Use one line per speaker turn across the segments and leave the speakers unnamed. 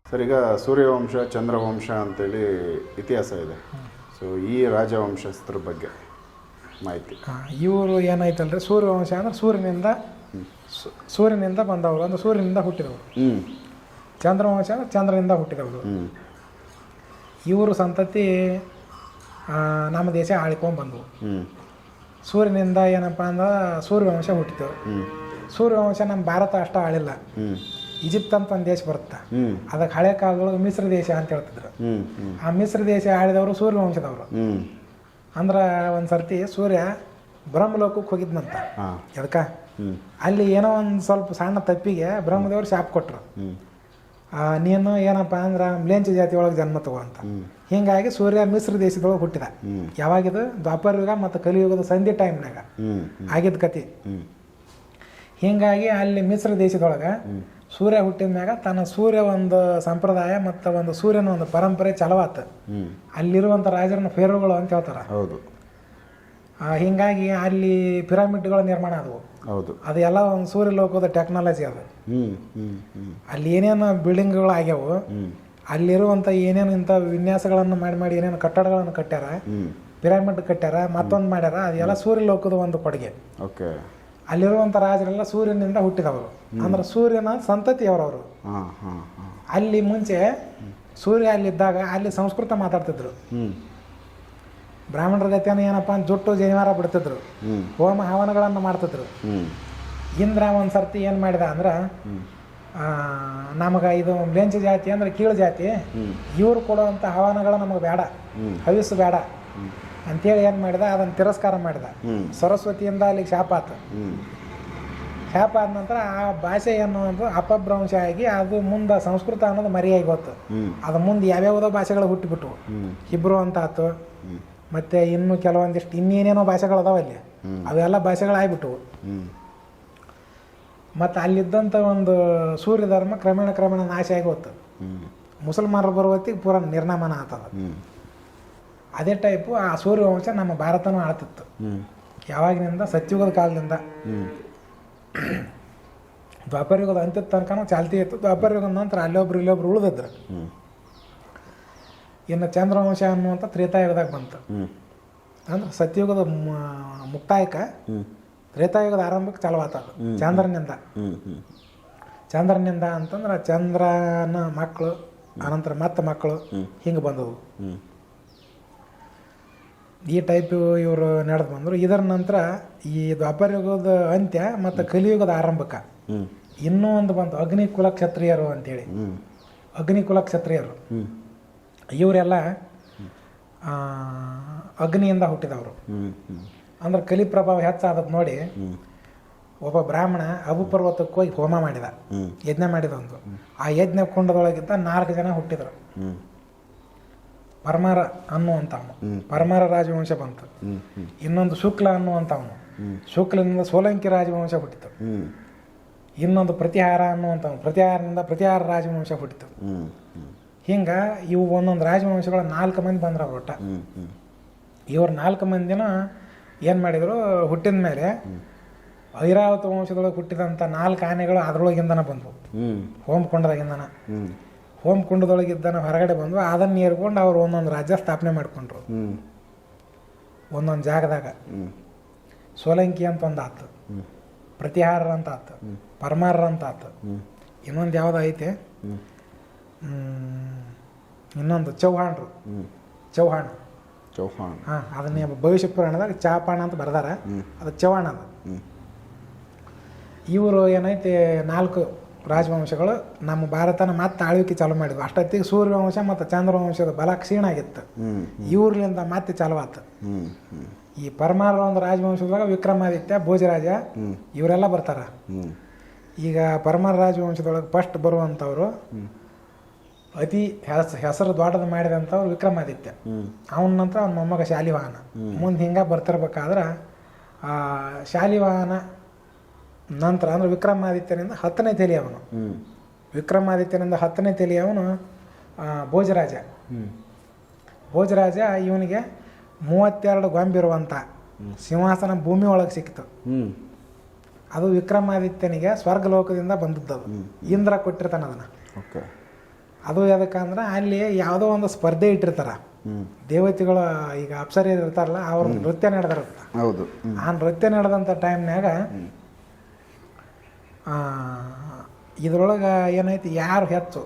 Sir, ಈಗ ಸೂರ್ಯವಂಶ ಚಂದ್ರವಂಶ ಅಂತೇಳಿ ಇತಿಹಾಸ ಇದೆ. ಸೊ ಈ ರಾಜವಂಶಸ್ಥರ ಬಗ್ಗೆ ಮಾಹಿತಿ.
ಇವರು ಏನಾಯ್ತಲ್ರಿ, ಸೂರ್ಯವಂಶ ಅಂದ್ರೆ ಸೂರ್ಯನಿಂದ ಬಂದವರು, ಅಂದ್ರೆ ಸೂರ್ಯನಿಂದ ಹುಟ್ಟಿದವರು. ಚಂದ್ರವಂಶ ಅಂದ್ರೆ ಚಂದ್ರನಿಂದ ಹುಟ್ಟಿದವರು. ಇವರು ಸಂತತಿ ನಮ್ಮ ದೇಶ ಆಳ್ಕೊಂಡು ಬಂದವು. ಸೂರ್ಯನಿಂದ ಏನಪ್ಪ ಅಂದ್ರೆ ಸೂರ್ಯವಂಶ ಹುಟ್ಟಿತು. ಸೂರ್ಯವಂಶ ನಮ್ಮ ಭಾರತ ಅಷ್ಟ ಆಳಿಲ್ಲ. ಈಜಿಪ್ಟ್ ಅಂತ ಒಂದು ದೇಶ ಬರುತ್ತೆ, ಅದಕ್ಕೆ ಹಳೆ ಕಾಲದೊಳಗೆ ಮಿಸ್ರ ದೇಶ ಅಂತ ಹೇಳ್ತಿದ್ರು. ಆ ಮಿಸ್ರ ದೇಶ ಆಳಿದವರು ಸೂರ್ಯವಂಶದವರು. ಅಂದ್ರೆ ಒಂದು ಸರ್ತಿ ಸೂರ್ಯ ಬ್ರಹ್ಮಲೋಕಕ್ಕೆ ಹೋಗಿದ್ನಂತ. ಅದಕ್ಕೆ ಅಲ್ಲಿ ಏನೋ ಒಂದು ಸ್ವಲ್ಪ ಸಣ್ಣ ತಪ್ಪಿಗೆ ಬ್ರಹ್ಮದೇವರು ಶಾಪ ಕೊಟ್ಟರು, ನೀನು ಏನಪ್ಪ ಅಂದ್ರೆ ಮ್ಲೇಂಚ ಜಾತಿ ಒಳಗೆ ಜನ್ಮ ತಗೋ ಅಂತ. ಹೀಗಾಗಿ ಸೂರ್ಯ ಮಿಸ್ರ ದೇಶದೊಳಗೆ ಹುಟ್ಟಿದ. ಯಾವಾಗಿದು ದ್ವಾಪರ ಯುಗ ಮತ್ತು ಕಲಿಯುಗದ ಸಂಧಿ ಟೈಮ್ನಾಗ ಆಗಿದ್ದ ಕತೆ. ಹೀಗಾಗಿ ಅಲ್ಲಿ ಮಿಸ್ರ ದೇಶದೊಳಗೆ ಸೂರ್ಯ ಹುಟ್ಟಿದ ಮ್ಯಾಗ ತನ್ನ ಸೂರ್ಯ ಒಂದು ಸಂಪ್ರದಾಯ ಮತ್ತು ಒಂದು ಸೂರ್ಯನ ಒಂದು ಪರಂಪರೆ ಚಲವಾತ. ಅಲ್ಲಿರುವಂಥ ರಾಜರನ್ನ ಫೇರೋಗಳು ಅಂತ ಹೇಳ್ತಾರೆ.
ಹೌದು.
ಹೀಗಾಗಿ ಅಲ್ಲಿ ಪಿರಮಿಡ್ಗಳ ನಿರ್ಮಾಣ ಆದವು.
ಹೌದು.
ಅದು ಎಲ್ಲ ಒಂದು ಸೂರ್ಯ ಲೋಕದ ಟೆಕ್ನಾಲಜಿ ಅದು. ಅಲ್ಲಿ ಏನೇನು ಬಿಲ್ಡಿಂಗ್ಗಳು ಆಗ್ಯಾವು, ಅಲ್ಲಿರುವಂಥ ಏನೇನು ಇಂಥ ವಿನ್ಯಾಸಗಳನ್ನು ಮಾಡಿ ಏನೇನು ಕಟ್ಟಡಗಳನ್ನು ಕಟ್ಟ್ಯಾರ, ಪಿರಮಿಡ್ ಕಟ್ಟ್ಯಾರ, ಮತ್ತೊಂದು ಮಾಡ್ಯಾರ, ಅದೆಲ್ಲ ಸೂರ್ಯ ಲೋಕದ ಒಂದು ಕೊಡುಗೆ.
ಓಕೆ.
ಅಲ್ಲಿರುವಂಥ ರಾಜರೆಲ್ಲ ಸೂರ್ಯನಿಂದ ಹುಟ್ಟಿದವರು, ಅಂದ್ರೆ ಸೂರ್ಯನ ಸಂತತಿಯವರವರು. ಅಲ್ಲಿ ಮುಂಚೆ ಸೂರ್ಯ ಅಲ್ಲಿದ್ದಾಗ ಅಲ್ಲಿ ಸಂಸ್ಕೃತ ಮಾತಾಡ್ತಿದ್ರು. ಬ್ರಾಹ್ಮಣರ ಗತಿಯನ್ನು ಏನಪ್ಪ ಅಂತ ಜುಟ್ಟು ಜನಿವಾರ ಬಿಡ್ತಿದ್ರು, ಹೋಮ ಹವನಗಳನ್ನು ಮಾಡ್ತಿದ್ರು. ಇಂದ್ರ ಒಂದು ಸರ್ತಿ ಏನು ಮಾಡಿದ ಅಂದ್ರೆ, ನಮಗೆ ಇದು ಮ್ಲೇಂಚ ಜಾತಿ ಅಂದ್ರೆ ಕೀಳು ಜಾತಿ, ಇವ್ರು ಕೊಡುವಂಥ ಹವನಗಳು ನಮಗೆ ಬೇಡ, ಹವಿಸ್ಸು ಬೇಡ ಅಂತೇಳಿ ಏನು ಮಾಡಿದ, ಅದನ್ನು ತಿರಸ್ಕಾರ ಮಾಡಿದ. ಸರಸ್ವತಿಯಿಂದ ಅಲ್ಲಿಗೆ ಶಾಪ ಆತು. ಶಾಪ ಆದ ನಂತರ ಆ ಭಾಷೆ ಅನ್ನೋದು ಅಪಭ್ರಂಶ ಆಗಿ ಅದು ಮುಂದೆ ಸಂಸ್ಕೃತ ಅನ್ನೋದು ಮರಿಯಾಗಿ ಗೊತ್ತು. ಅದು ಮುಂದೆ ಯಾವ್ಯಾವುದೋ ಭಾಷೆಗಳು ಹುಟ್ಟಿಬಿಟ್ವು. ಹಿಬ್ರು ಅಂತ ಆಯ್ತು, ಮತ್ತು ಇನ್ನು ಕೆಲವೊಂದಿಷ್ಟು ಇನ್ನೇನೇನೋ ಭಾಷೆಗಳು ಅದಾವ ಅಲ್ಲಿ, ಅವೆಲ್ಲ ಭಾಷೆಗಳಾಗ್ಬಿಟ್ವು. ಮತ್ತು ಅಲ್ಲಿದ್ದಂಥ ಒಂದು ಸೂರ್ಯ ಧರ್ಮ ಕ್ರಮೇಣ ನಾಶ ಆಗಿ ಹೋತು. ಮುಸಲ್ಮಾನರು ಬರೋ ಹೊತ್ತಿಗೆ ಪೂರ ನಿರ್ನಾಮನ ಆಗ್ತದ. ಅದೇ ಟೈಪು ಆ ಸೂರ್ಯವಂಶ ನಮ್ಮ ಭಾರತನೂ ಆಳ್ತಿತ್ತು. ಯಾವಾಗಿನಿಂದ ಸತ್ಯುಗದ ಕಾಲದಿಂದ ದ್ವಾಪರಯುಗದ ಅಂತ್ಯದ ತನಕನೂ ಚಾಲ್ತಿ ಇತ್ತು. ದ್ವಾಪರಯುಗದ ನಂತರ ಅಲ್ಲೊಬ್ರು ಇಲ್ಲೊಬ್ರು ಉಳಿದಿದ್ರು. ಇನ್ನು ಚಂದ್ರವಂಶ ಅನ್ನುವಂಥ ತ್ರೇತಾಯುಗದಾಗ ಬಂತು. ಅಂದ್ರೆ ಸತ್ಯುಗದ ಮುಕ್ತಾಯಕ ತ್ರೇತಾಯುಗದ ಆರಂಭಕ್ಕೆ ಚಾಲುವಾತದು ಚಂದ್ರನಿಂದ ಅಂತಂದ್ರೆ ಚಂದ್ರನ ಮಕ್ಕಳು, ಅನಂತರ ಮತ್ತೆ ಮಕ್ಕಳು, ಹಿಂಗೆ ಬಂದವು. ಈ ಟೈಪ್ ಇವರು ನಡೆದು ಬಂದರು. ಇದರ ನಂತರ ಈ ದ್ವಾಪರಯುಗದ ಅಂತ್ಯ ಮತ್ತು ಕಲಿಯುಗದ ಆರಂಭಕ್ಕೆ ಇನ್ನೂ ಒಂದು ಬಂತು, ಅಗ್ನಿಕುಲ ಕ್ಷತ್ರಿಯರು ಅಂತೇಳಿ. ಅಗ್ನಿಕುಲ ಕ್ಷತ್ರಿಯರು ಇವರೆಲ್ಲ ಅಗ್ನಿಯಿಂದ ಹುಟ್ಟಿದವರು. ಅಂದ್ರೆ ಕಲಿ ಪ್ರಭಾವ ಹೆಚ್ಚಾದದ್ದು ನೋಡಿ ಒಬ್ಬ ಬ್ರಾಹ್ಮಣ ಅಬು ಪರ್ವತಕ್ಕೆ ಹೋಗಿ ಹೋಮ ಮಾಡಿದ, ಯಜ್ಞ ಮಾಡಿದ ಒಂದು. ಆ ಯಜ್ಞ ಕುಂಡದೊಳಗಿದ್ದ 4 ಜನ ಹುಟ್ಟಿದರು. ಪರಮಾರ ಅನ್ನುವಂಥವನು, ಪರಮಾರ ರಾಜವಂಶ ಬಂತು. ಇನ್ನೊಂದು ಶುಕ್ಲ ಅನ್ನುವಂಥವನು, ಶುಕ್ಲನಿಂದ ಸೋಲಂಕಿ ರಾಜವಂಶ ಹುಟ್ಟಿತು. ಇನ್ನೊಂದು ಪ್ರತಿಹಾರ ಅನ್ನುವಂಥವನು, ಪ್ರತಿಹಾರನಿಂದ ಪ್ರತಿಹಾರ ರಾಜವಂಶ ಹುಟ್ಟಿತು. ಹಿಂಗೆ ಇವು ಒಂದೊಂದು ರಾಜವಂಶಗಳ 4 ಮಂದಿ ಬಂದ್ರ ಒಟ್ಟ. ಇವ್ರು 4 ಮಂದಿನ ಏನು ಮಾಡಿದರು, ಹುಟ್ಟಿದ ಮೇಲೆ ಐರಾವತ ವಂಶದೊಳಗೆ ಹುಟ್ಟಿದಂಥ 4 ಆನೆಗಳು ಅದರೊಳಗಿಂದನ ಬಂದವು. ಹೋಮಕುಂಡದಾಗಿಂದನ ಹೋಮಕುಂಡದೊಳಗಿದ್ದನ ಹೊರಗಡೆ ಬಂದು ಅದನ್ನು ಏರ್ಕೊಂಡು ಅವ್ರು ಒಂದೊಂದು ರಾಜ್ಯ ಸ್ಥಾಪನೆ ಮಾಡ್ಕೊಂಡ್ರು ಒಂದೊಂದು ಜಾಗದಾಗ. ಸೋಲಂಕಿ ಅಂತ ಒಂದು ಆತು, ಪ್ರತಿಹಾರ ಅಂತ ಆತು, ಪರಮಾರ ಅಂತ ಆತು, ಇನ್ನೊಂದು ಯಾವ್ದು ಐತೆ ಇನ್ನೊಂದು ಚೌಹಾಣ್ರು, ಚೌಹಾಣ್.
ಚೌಹಾಣ್.
ಹಾಂ, ಅದನ್ನ ಭವಿಷ್ಯ ಪುರಾಣದಾಗ ಚಾಪಾಣ ಅಂತ ಬರ್ದಾರ, ಅದು ಚೌಹಾಣ ಅದು. ಇವರು ಏನೈತಿ 4 ರಾಜವಂಶಗಳು ನಮ್ಮ ಭಾರತನ ಮತ್ತೆ ಆಳ್ವಿಕೆ ಚಾಲು ಮಾಡಿದ್ವು. ಅಷ್ಟೊತ್ತಿಗೆ ಸೂರ್ಯವಂಶ ಮತ್ತು ಚಂದ್ರವಂಶದ ಬಲ ಕ್ಷೀಣ ಆಗಿತ್ತು. ಇವ್ರಲಿಂದ ಮತ್ತೆ ಚಾಲು ಆತು. ಈ ಪರಮಾರ ಒಂದು ರಾಜವಂಶದಾಗ ವಿಕ್ರಮಾದಿತ್ಯ, ಭೋಜರಾಜ ಇವರೆಲ್ಲ ಬರ್ತಾರ. ಈಗ ಪರಮಾರ ರಾಜವಂಶದೊಳಗೆ ಫಸ್ಟ್ ಬರುವಂಥವ್ರು ಅತಿ ಹೆಸರು ದೊಡ್ಡದು ಮಾಡಿದಂಥವ್ರು ವಿಕ್ರಮಾದಿತ್ಯ. ಅವನ ನಂತರ ಅವನ ಮೊಮ್ಮಗ ಶಾಲಿವಾಹನ. ಮುಂದೆ ಹಿಂಗೆ ಬರ್ತಿರ್ಬೇಕಾದ್ರೆ ಶಾಲಿವಾಹನ ನಂತರ ಅಂದ್ರೆ ವಿಕ್ರಮಾದಿತ್ಯನಿಂದ 10ನೇ ತಲೆ ಅವನು. ವಿಕ್ರಮಾದಿತ್ಯನಿಂದ 10ನೇ ತಲೆ ಅವನು ಭೋಜರಾಜ. ಭೋಜರಾಜ ಇವನಿಗೆ 32 ಗೊಂಬಿರುವಂಥ ಸಿಂಹಾಸನ ಭೂಮಿ ಒಳಗೆ ಸಿಕ್ತು. ಅದು ವಿಕ್ರಮಾದಿತ್ಯನಿಗೆ ಸ್ವರ್ಗಲೋಕದಿಂದ ಬಂದದ್ದು. ಇಂದ್ರ ಕೊಟ್ಟಿರ್ತಾನೆ ಅದನ್ನು. ಅದು ಯಾವ್ದಕ್ಕಂದ್ರೆ ಅಲ್ಲಿ ಯಾವುದೋ ಒಂದು ಸ್ಪರ್ಧೆ ಇಟ್ಟಿರ್ತಾರ. ದೇವತೆಗಳು ಈಗ ಅಪ್ಸರಿ ಇರ್ತಾರಲ್ಲ, ಅವ್ರ ನೃತ್ಯ ನಡೆದಿರುತ್ತೆ.
ಹೌದು.
ಆ ನೃತ್ಯ ನಡೆದಂಥ ಟೈಮ್ನಾಗ ಇದ್ರೊಳಗೆ ಏನೈತಿ, ಯಾರು ಹೆಚ್ಚು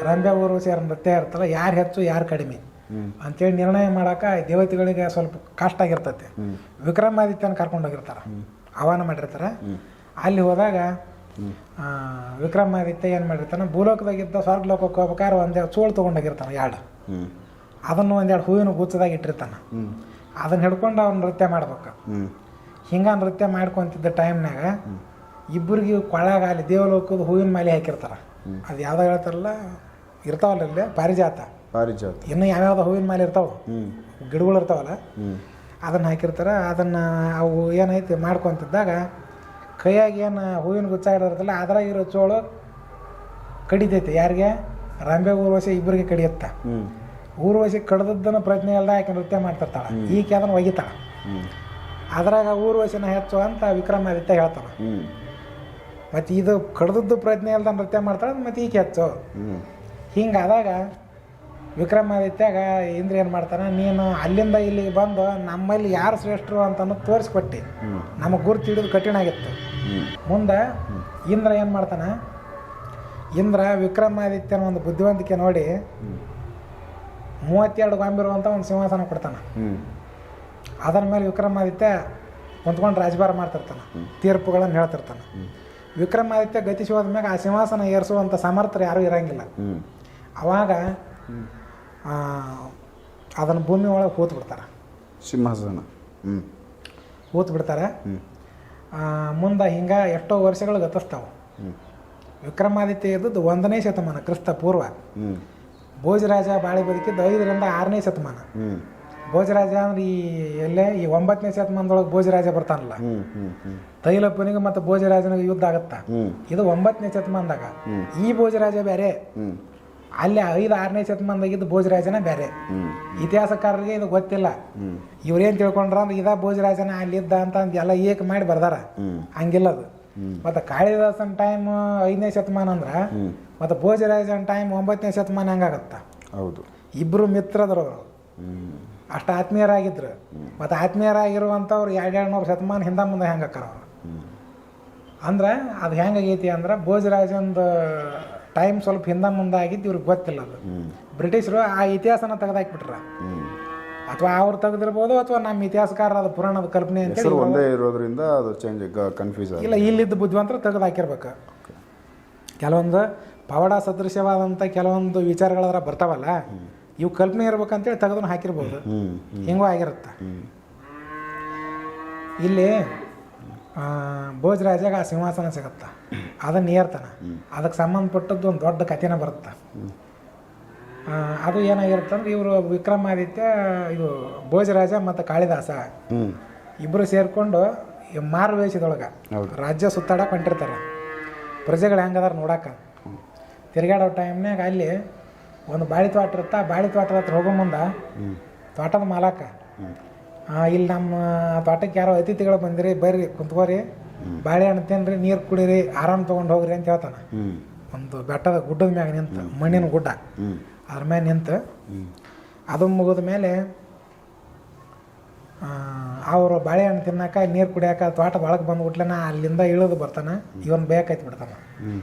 ರಂಭೆ ಊರ್ವಶಿ ನೃತ್ಯ ಇರ್ತಲ್ಲ, ಯಾರು ಹೆಚ್ಚು ಯಾರು ಕಡಿಮೆ ಅಂತೇಳಿ ನಿರ್ಣಯ ಮಾಡೋಕೆ ದೇವತೆಗಳಿಗೆ ಸ್ವಲ್ಪ ಕಷ್ಟ ಆಗಿರ್ತೈತೆ. ವಿಕ್ರಮಾದಿತ್ಯನ ಕರ್ಕೊಂಡೋಗಿರ್ತಾರೆ, ಆಹ್ವಾನ ಮಾಡಿರ್ತಾರೆ. ಅಲ್ಲಿ ಹೋದಾಗ ವಿಕ್ರಮಾದಿತ್ಯ ಏನು ಮಾಡಿರ್ತಾನೆ, ಭೂಲೋಕದಾಗಿದ್ದ ಸ್ವರ್ಗ ಲೋಕಕ್ಕೆ ಹೋಗ್ಬೇಕಾದ್ರೆ 1 ಚೋಳು ತೊಗೊಂಡೋಗಿರ್ತಾನೆ 2. ಅದನ್ನು 1 ಹೂವಿನ ಗುಚ್ಚದಾಗ ಇಟ್ಟಿರ್ತಾನೆ. ಅದನ್ನು ಹಿಡ್ಕೊಂಡು ಅವ್ನು ನೃತ್ಯ ಮಾಡ್ಬೇಕು. ಹಿಂಗೆ ನೃತ್ಯ ಮಾಡ್ಕೊತಿದ್ದ ಟೈಮ್ನಾಗ ಇಬ್ಬರಿಗೆ ಕೊಳಗ ಅಲ್ಲಿ ದೇವಲೋಕದ ಹೂವಿನ ಮಾಲೆ ಹಾಕಿರ್ತಾರೆ. ಅದು ಯಾವ್ದು ಹೇಳ್ತಾರಲ್ಲ, ಇರ್ತಾವಲ್ಲ ಇಲ್ಲಿ ಪಾರಿಜಾತ, ಇನ್ನು ಯಾವ್ಯಾವ್ದು ಹೂವಿನ ಮಾಲೆ ಇರ್ತಾವೆ, ಗಿಡಗಳು ಇರ್ತಾವಲ್ಲ, ಅದನ್ನು ಹಾಕಿರ್ತಾರೆ. ಅದನ್ನು ಅವು ಏನೈತಿ ಮಾಡ್ಕೊತಿದ್ದಾಗ ಕೈಯಾಗಿ ಏನು ಹೂವಿನ ಗುಚ್ಚ ಇಡೋದಿಲ್ಲ, ಅದ್ರಾಗ ಇರೋ ಚೋಳು ಕಡಿತೈತೆ. ಯಾರಿಗೆ? ರಂಭೆ ಊರ್ವಶಿ ಇಬ್ಬರಿಗೆ ಕಡಿಯುತ್ತ. ಊರ್ವಶಿ ಕಡ್ದದ್ದನ್ನು ಪ್ರಜ್ಞೆ ಅಲ್ದ ಆಕೆ ನೃತ್ಯ ಮಾಡ್ತಿರ್ತಾಳೆ. ಈಕೆ ಅದನ್ನು ಒಗಿತಾಳೆ. ಅದ್ರಾಗ ಊರ್ವಶಿನ ಹೆಚ್ಚು ಅಂತ ವಿಕ್ರಮಾದಿತ್ಯ ಹೇಳ್ತಾನೆ. ಮತ್ತು ಇದು ಕಡ್ದದ್ದು ಪ್ರಜ್ಞೆ ಅಲ್ದ ನೃತ್ಯ ಮಾಡ್ತಾಳೆ, ಮತ್ತು ಈಕೆ ಹೆಚ್ಚು. ಹಿಂಗಾದಾಗ ವಿಕ್ರಮಾದಿತ್ಯಾಗ ಇಂದ್ರ ಏನು ಮಾಡ್ತಾನೆ, ನೀನು ಅಲ್ಲಿಂದ ಇಲ್ಲಿಗೆ ಬಂದು ನಮ್ಮಲ್ಲಿ ಯಾರು ಶ್ರೇಷ್ಠರು ಅಂತನೂ ತೋರಿಸ್ಕೊಟ್ಟು ನಮಗೆ ಗುರುತು ಹಿಡಿದು ಕಠಿಣ ಆಗಿತ್ತು. ಮುಂದೆ ಇಂದ್ರ ಏನು ಮಾಡ್ತಾನೆ, ಇಂದ್ರ ವಿಕ್ರಮಾದಿತ್ಯನ ಒಂದು ಬುದ್ಧಿವಂತಿಕೆ ನೋಡಿ 32 ಗೊಂಬಿರುವಂಥ ಒಂದು ಸಿಂಹಾಸನ ಕೊಡ್ತಾನೆ. ಅದರ ಮೇಲೆ ವಿಕ್ರಮಾದಿತ್ಯ ಕುಂತ್ಕೊಂಡು ರಾಜಭಾರ ಮಾಡ್ತಿರ್ತಾನೆ, ತೀರ್ಪುಗಳನ್ನು ಹೇಳ್ತಿರ್ತಾನೆ. ವಿಕ್ರಮಾದಿತ್ಯ ಗತಿಸಿ ಹೋದ್ಮ್ಯಾಗ ಆ ಸಿಂಹಾಸನ ಏರಿಸುವಂಥ ಸಮರ್ಥರು ಯಾರೂ ಇರೋಂಗಿಲ್ಲ. ಅವಾಗ ಅದನ್ನು ಭೂಮಿ ಒಳಗೆ ಹೂತು ಬಿಡ್ತಾರೆ,
ಸಿಂಹಾಸನ
ಹೂತು ಬಿಡ್ತಾರೆ. ಮುಂದೆ ಹಿಂಗೆ ಎಷ್ಟೋ ವರ್ಷಗಳು ಗತಿಸ್ತಾವೆ. ವಿಕ್ರಮಾದಿತ್ಯ ಇದ್ದದ್ದು 1ನೇ ಶತಮಾನ ಕ್ರಿಸ್ತ ಪೂರ್ವ. ಭೋಜರಾಜ ಬಾಳಿ ಬದುಕಿದ್ದು 5ರಿಂದ 6ನೇ ಶತಮಾನ. ಭೋಜರಾಜ ಅಂದ್ರೆ ಈ 9ನೇ ಶತಮಾನದೊಳಗೆ ಭೋಜರಾಜ ಬರ್ತಾನಲ್ಲ, ತೈಲಪ್ಪನಿಗೆ ಮತ್ತು ಭೋಜರಾಜನಿಗೆ ಯುದ್ಧ ಆಗತ್ತ. ಇದು 9ನೇ ಶತಮಾನದಾಗ. ಈ ಭೋಜರಾಜ ಬೇರೆ, ಅಲ್ಲಿ 5-6ನೇ ಶತಮಾನದಾಗಿದ್ದು ಭೋಜರಾಜನ ಬೇರೆ. ಇತಿಹಾಸಕಾರರಿಗೆ ಇದು ಗೊತ್ತಿಲ್ಲ. ಇವ್ರೇನು ತಿಳ್ಕೊಂಡ್ರ ಅಂದ್ರೆ ಇದ ಭೋಜರಾಜನ ಅಲ್ಲಿದ್ದ ಅಂತ ಎಲ್ಲ ಏಕ ಮಾಡಿ ಬರ್ದಾರ. ಹಂಗಿಲ್ಲದು. ಮತ್ತು ಕಾಳಿದಾಸನ ಟೈಮ್ 5ನೇ ಶತಮಾನ ಅಂದ್ರೆ ಮತ್ತು ಭೋಜರಾಜನ ಟೈಮ್ 9ನೇ ಶತಮಾನ ಹಂಗಾಗತ್ತ.
ಹೌದು.
ಇಬ್ಬರು ಮಿತ್ರದರು, ಅಷ್ಟು ಆತ್ಮೀಯರಾಗಿದ್ರು. ಮತ್ತು ಆತ್ಮೀಯರಾಗಿರುವಂಥವ್ರು 200 ಶತಮಾನ ಹಿಂದೆ ಮುಂದೆ ಹೆಂಗೆ ಅಕ್ಕಾರ ಅವರು. ಅಂದ್ರೆ ಅದು ಹೆಂಗಾಗೈತಿ ಅಂದ್ರೆ ಭೋಜರಾಜಂದು ಟೈಮ್ ಸ್ವಲ್ಪ ಹಿಂದೆ ಮುಂದೆ ಆಗಿದ್ದು ಇವ್ರಿಗೆ ಗೊತ್ತಿಲ್ಲ. ಅದು ಬ್ರಿಟಿಷರು ಆ ಇತಿಹಾಸನ ತೆಗೆದಾಕ್ಬಿಟ್ರ. ಅಥವಾ ಅವ್ರು ತೆಗೆದಿರ್ಬೋದು, ಅಥವಾ ನಮ್ಮ ಇತಿಹಾಸಕಾರರ ಪುರಾಣದ ಕಲ್ಪನೆ ಅಂತೇಳಿ
ಒಂದೇ ಇರೋದ್ರಿಂದ ಅದು ಚೇಂಜ್ ಕನ್ಫ್ಯೂಸ್
ಇಲ್ಲ. ಇಲ್ಲಿದ್ದು ಬುದ್ಧಿವಂತರು ತೆಗೆದು ಹಾಕಿರ್ಬೇಕು. ಕೆಲವೊಂದು ಪವಾಡ ಸದೃಶ್ಯವಾದಂಥ ಕೆಲವೊಂದು ವಿಚಾರಗಳಾದ್ರೆ ಬರ್ತಾವಲ್ಲ, ಇವು ಕಲ್ಪನೆ ಇರ್ಬೇಕಂತೇಳಿ ತೆಗೆದನ್ನು ಹಾಕಿರ್ಬೋದು. ಹಿಂಗೂ ಆಗಿರುತ್ತೆ. ಇಲ್ಲಿ ಭೋಜರಾಜಾಗ ಆ ಸಿಂಹಾಸನ ಸಿಗುತ್ತ, ಅದನ್ನು ಏರ್ತಾನೆ. ಅದಕ್ಕೆ ಸಂಬಂಧಪಟ್ಟದ್ದು ಒಂದು ದೊಡ್ಡ ಕಥೆನ ಬರುತ್ತೆ. ಅದು ಏನಾಗಿರುತ್ತೆ ಅಂದ್ರೆ, ಇವರು ವಿಕ್ರಮಾದಿತ್ಯ, ಇದು ಭೋಜರಾಜ ಮತ್ತು ಕಾಳಿದಾಸ ಇಬ್ಬರು ಸೇರಿಕೊಂಡು ಮಾರುವೇಷದೊಳಗೆ ರಾಜ್ಯ ಸುತ್ತಾಡಕ್ಕೆ ಹೊಂಟಿರ್ತಾರೆ. ಪ್ರಜೆಗಳು ಹೆಂಗದಾರ ನೋಡಕ್ಕೆ. ತಿರುಗಾಡೋ ಟೈಮ್ನಾಗ ಅಲ್ಲಿ ಒಂದು ಬಾಳಿ ತೋಟ ಇರುತ್ತೆ. ಬಾಳಿ ತೋಟದ ಹತ್ರ ಹೋಗೋ ಮುಂದೆ ತೋಟದ ಮಾಲಕ, ಇಲ್ಲಿ ನಮ್ಮ ತೋಟಕ್ಕೆ ಯಾರೋ ಅತಿಥಿಗಳು ಬಂದಿರಿ, ಬರ್ರಿ ಕುಂತ್ಕೋರಿ, ಬಾಳೆಹಣ್ಣು ತಿನ್ನಿರಿ, ನೀರು ಕುಡೀರಿ, ಆರಾಮ್ ತೊಗೊಂಡು ಹೋಗ್ರಿ ಅಂತ ಹೇಳ್ತಾನೆ. ಒಂದು ಬೆಟ್ಟದ ಗುಡ್ಡದ ಮ್ಯಾಗ ನಿಂತು, ಮಣ್ಣಿನ ಗುಡ್ಡ, ಅದ್ರ ಮ್ಯಾಗ ನಿಂತು ಅದು ಮುಗಿದ ಮೇಲೆ ಅವರು ಬಾಳೆಹಣ್ಣು ತಿನ್ನಕ, ನೀರು ಕುಡಿಯಾಕ ತೋಟದ ಒಳಗೆ ಬಂದುಬಿಟ್ಲೆನ ಅಲ್ಲಿಂದ ಇಳಿದು ಬರ್ತಾನೆ. ಇವನ್ ಬೇಕೈತಿ ಬಿಡ್ತಾನೆ.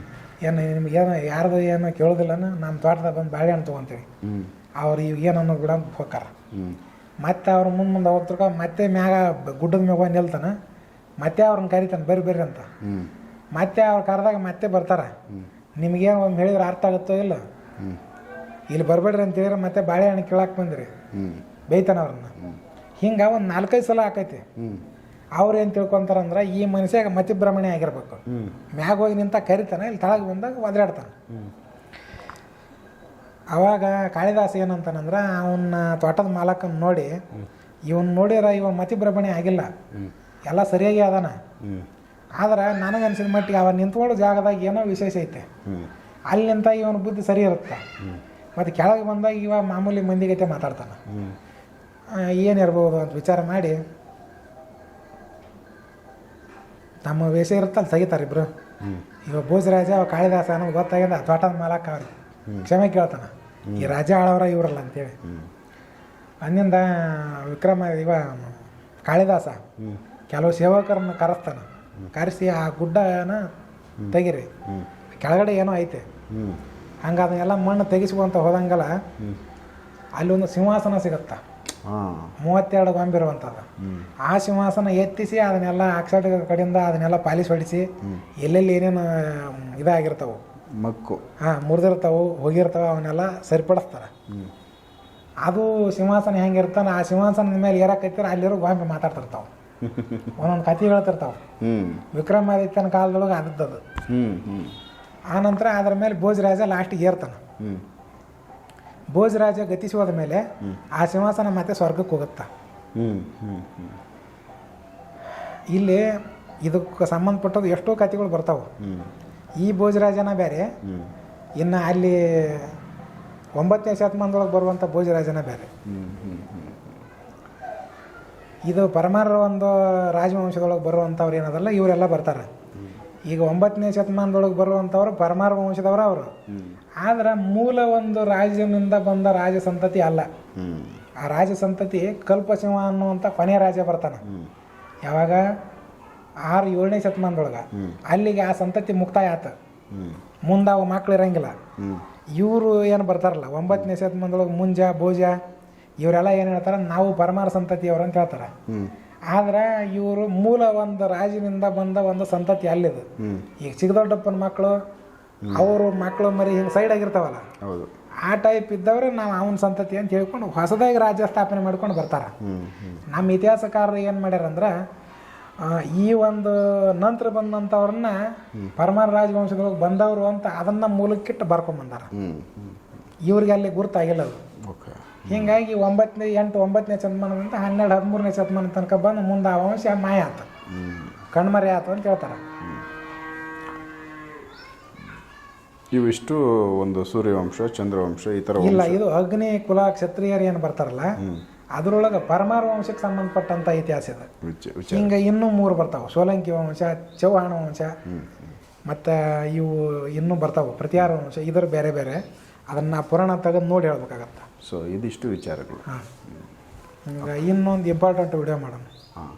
ಏನು ನಿಮ್ಗೇನು ಯಾರ್ದು ಏನು ಕೇಳೋದಿಲ್ಲನ ನಮ್ಮ ತೋಟದಾಗ ಬಂದು ಬಾಳೆಹಣ್ಣು ತೊಗೊತೀವಿ ಅವ್ರು ಈಗ ಏನನ್ನೋ ಬಿಡ ಅಂತ ಹೋಗಾರ ಮತ್ತೆ ಅವ್ರು ಮುಂದೆ ಹೋಗ್ತಿರ್ಕ ಮತ್ತೆ ಮ್ಯಾಗ ಗುಡ್ಡದ ಮ್ಯಾಗ ಹೋಗಿ ನಿಲ್ತಾನೆ ಮತ್ತೆ ಅವ್ರನ್ನ ಕರಿತಾನೆ ಬರ್ರಿ ಅಂತ ಮತ್ತೆ ಅವ್ರು ಕರೆದಾಗ ಮತ್ತೆ ಬರ್ತಾರೆ ನಿಮಗೇನು ಒಮ್ಮೆ ಹೇಳಿದ್ರೆ ಅರ್ಥ ಆಗುತ್ತೋ ಇಲ್ಲ ಇಲ್ಲಿ ಬರಬೇಡ್ರಿ ಅಂತ ಹೇಳಿದ್ರೆ ಮತ್ತೆ ಬಾಳೆಹಣ್ಣು ಕೇಳಕ್ಕೆ ಬಂದಿರಿ ಬೈತಾನೆ ಅವ್ರನ್ನ ಹಿಂಗೆ ಒಂದು 4-5 ಸಲ ಆಕೈತಿ ಅವ್ರು ಏನು ತಿಳ್ಕೊತಾರಂದ್ರೆ ಈ ಮನುಷ್ಯಾಗ ಮತಿಭ್ರಮಣೆ ಆಗಿರ್ಬೇಕು ಮ್ಯಾಗ ಹೋಗಿ ನಿಂತ ಕರಿತಾನೆ ಇಲ್ಲಿ ತಳಗೆ ಬಂದಾಗ ಒದರಾಡ್ತಾನೆ. ಅವಾಗ ಕಾಳಿದಾಸ ಏನಂತಾನಂದ್ರೆ ಅವನ್ನ ತೋಟದ ಮಾಲಕನ ನೋಡಿ ಇವನ್ ನೋಡಿರ ಇವ ಮತಿಭ್ರಮಣೆ ಆಗಿಲ್ಲ, ಎಲ್ಲ ಸರಿಯಾಗಿ ಅದಾನ. ಆದ್ರೆ ನನಗನ್ಸಿದ ಮಟ್ಟಿಗೆ ಅವ ನಿಂತ್ಕೊಳ್ಳೋ ಜಾಗದಾಗ ಏನೋ ವಿಶೇಷ ಐತೆ, ಅಲ್ಲಿ ನಿಂತ ಇವನ ಬುದ್ಧಿ ಸರಿ ಇರುತ್ತೆ. ಮತ್ತು ಕೆಳಗೆ ಬಂದಾಗ ಇವ ಮಾಮೂಲಿ ಮಂದಿಗೈತೆ ಮಾತಾಡ್ತಾನೆ. ಏನಿರ್ಬೋದು ಅಂತ ವಿಚಾರ ಮಾಡಿ ತಮ್ಮ ವೇಷ ಇರುತ್ತಲ್ಲ ತೆಗಿತಾರೆ ಇಬ್ರು. ಇವ ಭೋಜರಾಜ ಅವ ಕಾಳಿದಾಸ ಅನ್ನೋದು ಗೊತ್ತಾಗ್ಯದ ತೋಟದ ಮಾಲಕ ಅವ್ರಿಗೆ ಕ್ಷಮೆ ಕೇಳ್ತಾನೆ, ಈ ರಾಜ ಆಳವರ ಇವ್ರಲ್ಲ ಅಂತೇಳಿ. ಅಂದಿಂದ ವಿಕ್ರಮ ಇವ ಕಾಳಿದಾಸ ಕೆಲವು ಸೇವಕರನ್ನ ಕರೆಸ್ತಾನೆ. ಕರೆಸಿ ಆ ಗುಡ್ಡನ ತೆಗಿರಿ, ಕೆಳಗಡೆ ಏನೋ ಐತೆ. ಹಂಗೆ ಅದನ್ನೆಲ್ಲ ಮಣ್ಣು ತೆಗಿಸ್ಕೊಂತ ಹೋದಂಗಲ್ಲ ಅಲ್ಲಿ ಒಂದು ಸಿಂಹಾಸನ ಸಿಗುತ್ತಾ 32 ಗೊಂಬಿರುವಂಥದ್ದು. ಆ ಸಿಂಹಾಸನ ಎತ್ತಿಸಿ ಅದನ್ನೆಲ್ಲ ಆಕ್ಸೈಡ್ ಕಡೆಯಿಂದ ಅದನ್ನೆಲ್ಲ ಪಾಲಿಶ್ ಹೊಡಿಸಿ ಎಲ್ಲೆಲ್ಲಿ ಏನೇನು ಇದಾಗಿರ್ತಾವೆ
ಮಕ್ಕು
ಮುರಿದಿರ್ತಾವೆ ಹೋಗಿರ್ತಾವೆ ಅವನ್ನೆಲ್ಲ ಸರಿಪಡಿಸ್ತಾರೆ. ಅದು ಸಿಂಹಾಸನ ಹೆಂಗಿರ್ತಾನೆ ಆ ಸಿಂಹಾಸನದ ಮೇಲೆ ಏರಕೈತಿರ ಅಲ್ಲಿರೋ ಗೊಂಬೆ ಮಾತಾಡ್ತಿರ್ತಾವೆ, ಒಂದೊಂದು ಕತೆ ಹೇಳ್ತಿರ್ತಾವೆ. ವಿಕ್ರಮಾದಿತ್ಯನ ಕಾಲದೊಳಗೆ ಆದದ್ದು. ಆನಂತರ ಅದ್ರ ಮೇಲೆ ಭೋಜರಾಜ ಲಾಸ್ಟಿಗೆ ಏರ್ತಾನೆ. ಭೋಜರಾಜ ಗತಿಸಿ ಹೋದ ಮೇಲೆ ಆ ಸಿಂಹಾಸನ ಮತ್ತೆ ಸ್ವರ್ಗಕ್ಕೆ ಹೋಗುತ್ತಾ. ಇಲ್ಲಿ ಇದಕ್ಕೆ ಸಂಬಂಧಪಟ್ಟದ್ದು ಎಷ್ಟೋ ಕಥೆಗಳು ಬರ್ತಾವೆ. ಈ ಭೋಜರಾಜನ ಬೇರೆ, ಇನ್ನು ಅಲ್ಲಿ 9ನೇ ಶತಮಾನದೊಳಗೆ ಬರುವಂಥ ಭೋಜರಾಜನ ಬೇರೆ. ಇದು ಪರಮಾರ ಒಂದು ರಾಜವಂಶದೊಳಗೆ ಬರುವಂಥವ್ರು ಏನದಲ್ಲ ಇವರೆಲ್ಲ ಬರ್ತಾರೆ. ಈಗ 9ನೇ ಶತಮಾನದೊಳಗೆ ಬರುವಂಥವ್ರು ಪರಮಾರ ವಂಶದವರು ಅವರು. ಆದ್ರೆ ಮೂಲ ಒಂದು ರಾಜ್ಯದಿಂದ ಬಂದ ರಾಜ ಸಂತತಿ ಅಲ್ಲ. ಆ ರಾಜ ಸಂತತಿ ಕಲ್ಪಸಿಂಹ ಅನ್ನುವಂಥ ಕೊನೆಯ ರಾಜ ಬರ್ತಾನೆ. ಯಾವಾಗ 6-7ನೇ ಶತಮಾನದೊಳಗೆ ಅಲ್ಲಿಗೆ ಆ ಸಂತತಿ ಮುಕ್ತಾಯ ಆತ. ಮುಂದೆ ಅವು ಮಕ್ಳು ಇರಂಗಿಲ್ಲ. ಇವರು ಏನು ಬರ್ತಾರಲ್ಲ 9ನೇ ಶತಮಾನದೊಳಗೆ ಮುಂಜ ಭೋಜ ಇವರೆಲ್ಲ ಏನು ಹೇಳ್ತಾರೆ, ನಾವು ಪರಮಾರ ಸಂತತಿಯವರು ಅಂತ ಹೇಳ್ತಾರೆ. ಆದ್ರೆ ಇವರು ಮೂಲ ಒಂದು ರಾಜನಿಂದ ಬಂದ ಒಂದು ಸಂತತಿ ಅಲ್ಲಿದು. ಈಗ ಚಿಕ್ಕದೊಡ್ಡಪ್ಪನ ಮಕ್ಕಳು ಅವರು ಮಕ್ಕಳು ಮರಿ ಹಿಂಗೆ ಸೈಡ್ ಆಗಿರ್ತಾವಲ್ಲ, ಆ ಟೈಪ್ ಇದ್ದವ್ರೆ ನಾವು ಅವನ ಸಂತತಿ ಅಂತ ಹೇಳ್ಕೊಂಡು ಹೊಸದಾಗಿ ರಾಜ್ಯ ಸ್ಥಾಪನೆ ಮಾಡ್ಕೊಂಡು ಬರ್ತಾರೆ. ನಮ್ಮ ಇತಿಹಾಸಕಾರರು ಏನು ಮಾಡ್ಯಾರಂದ್ರೆ ಈ ಒಂದು ನಂತರ ಬಂದಂಥವ್ರನ್ನ ಪರಮಾರ ರಾಜವಂಶದೊಳಗೆ ಬಂದವರು ಅಂತ ಅದನ್ನ ಮೂಲಕ್ಕಿಟ್ಟು ಬರ್ಕೊಂಬಂದಾರ. ಇವ್ರಿಗೆ ಅಲ್ಲಿ ಗುರುತಾಗಿಲ್ಲ ಅದು. ಹೀಗಾಗಿ 9ನೇ ಶತಮಾನದಿಂದ 12-13ನೇ ಶತಮಾನ ತನಕ ಬಂದು ಮುಂದೆ ಆ ವಂಶ ಮಾಯ ಆತ, ಕಣ್ಮರೆ ಆತು ಅಂತ ಹೇಳ್ತಾರೆ.
ಇವಿಷ್ಟು ಒಂದು ಸೂರ್ಯವಂಶ ಚಂದ್ರವಂಶ ಈ ಥರ
ಇಲ್ಲ, ಇದು ಅಗ್ನಿ ಕುಲ ಕ್ಷತ್ರಿಯರು ಏನು ಬರ್ತಾರಲ್ಲ ಅದರೊಳಗೆ ಪರಮಾರ ವಂಶಕ್ಕೆ ಸಂಬಂಧಪಟ್ಟಂಥ ಇತಿಹಾಸ ಇದೆ. ಹಿಂಗೆ ಇನ್ನೂ 3 ಬರ್ತಾವೆ, ಸೋಲಂಕಿ ವಂಶ, ಚೌಹಾಣ ವಂಶ, ಮತ್ತು ಇವು ಇನ್ನೂ ಬರ್ತಾವೆ ಪ್ರತಿಹಾರ ವಂಶ. ಇದ್ರ ಬೇರೆ ಬೇರೆ ಅದನ್ನು ಪುರಾಣ ತೆಗೆದು ನೋಡಿ ಹೇಳ್ಬೇಕಾಗತ್ತೆ.
ಸೊ ಇದಿಷ್ಟು ವಿಚಾರಗಳು.
ಹಾಂ, ಈಗ ಇನ್ನೊಂದು ಇಂಪಾರ್ಟೆಂಟ್ ವಿಡಿಯೋ ಮಾಡೋಣ.
ಹಾಂ.